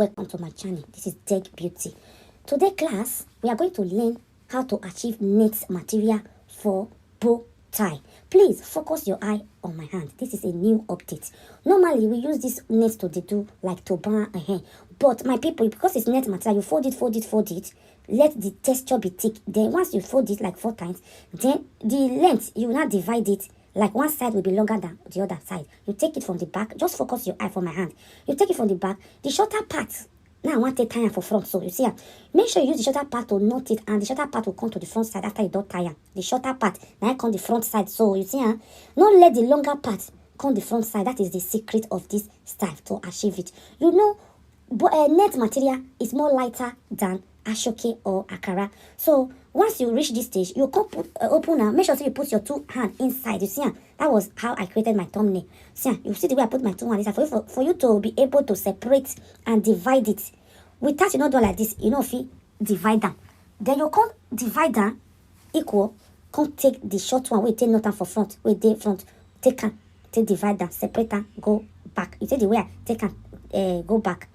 Welcome to my channel. This is Tech Beauty. Today class, we are going to learn how to achieve net material for bow tie. Please focus your eye on my hand. This is a new update. Normally we use this net to do like to burn a hair, but my people, because it's net material, you fold it, let the texture be thick. Then once you fold it like 4 times, then the length, you will not divide it. Like one side will be longer than the other side. You take it from the back. Just focus your eye for my hand. You take it from the back. The shorter part. Now I want to tie for front. So you see, make sure you use the shorter part to knot it, and the shorter part will come to the front side after you don't tie. The shorter part now come the front side. So you see, not let the longer part come the front side. That is the secret of this style to achieve it. You know, net material is more lighter than ashoke or akara. So once you reach this stage, you come open now. Make sure you put your 2 hands inside. You see, that was how I created my thumbnail. See, you see the way I put my 2 hands inside for you to be able to separate and divide it. With that, you know, do like this. You know, if you divide them, then you come divide them equal. Come take the short one. We take nothing for front. We take front. Take divide them, separate them, go back. You see the way I take and go back.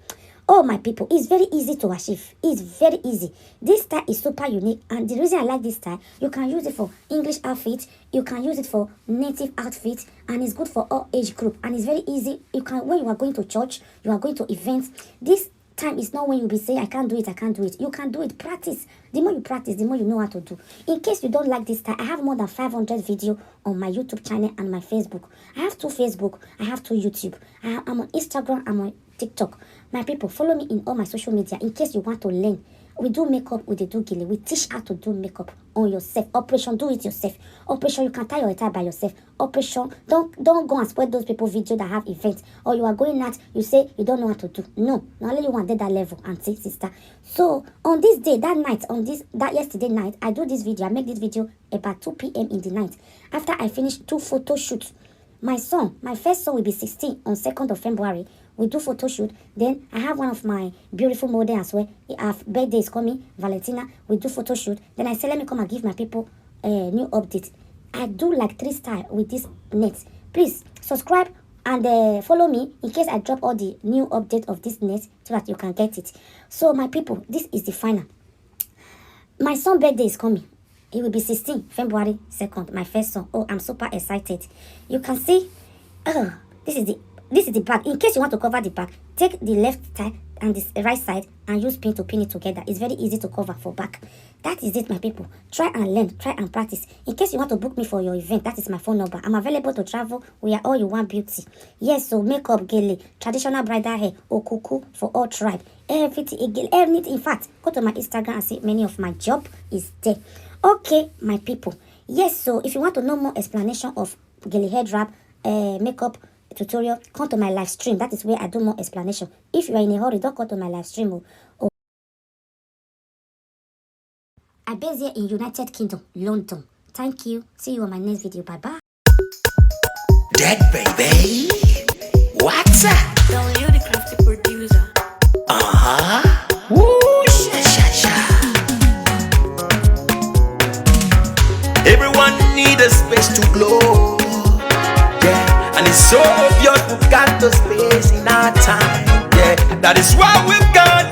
Oh, my people, it's very easy to achieve. It's very easy. This style is super unique, and the reason I like this style, you can use it for English outfits, you can use it for native outfits, and it's good for all age group. And it's very easy. You can, when you are going to church, you are going to events. This time is not when you'll be saying, I can't do it, I can't do it. You can do it. Practice. The more you practice, the more you know how to do. In case you don't like this style, I have more than 500 videos on my YouTube channel and my Facebook. I have 2 Facebook, I have 2 YouTube. I'm on Instagram, I'm on TikTok. My people, follow me in all my social media in case you want to learn. We do makeup, we do gilly. We teach how to do makeup on yourself. Operation, do it yourself. Operation, you can tie your hair by yourself. Operation, don't go and spoil those people video that have events. Or you are going out, you say you don't know what to do. No, not only you want that level, auntie, sister. So on this day, that yesterday night, I do this video. I make this video about 2 p.m. in the night. After I finish 2 photo shoots. My first son will be 16 on 2nd of February. We do photo shoot. Then I have one of my beautiful models as well. Her birthday is coming, Valentina. We do photo shoot. Then I say, let me come and give my people a new update. I do like 3 styles with this net. Please subscribe and follow me in case I drop all the new update of this net so that you can get it. So my people, this is the final. My son's birthday is coming. It will be 16 February 2nd, my first son. Oh, I'm super excited. You can see, this is the back. In case you want to cover the back, take the left side and the right side and use pin to pin it together. It's very easy to cover for back. That is it, my people. Try and learn, try and practice. In case you want to book me for your event, that is my phone number. I'm available to travel. We are all you want beauty. Yes, so makeup, gele, traditional bridal hair, okuku for all tribe. Everything, in fact, go to my Instagram and see many of my job is there. Okay, my people. Yes, so if you want to know more explanation of gele head wrap, makeup tutorial, come to my live stream. That is where I do more explanation. If you are in a hurry, don't go to my live stream. I base here in United Kingdom, London. Thank you. See you on my next video. Bye bye. Dead baby. What's up? Don't you the crafty producer? Woo, sha. Everyone need a space to glow. Yeah, and it's so obvious we've got the space in our time. Yeah, that is why we've got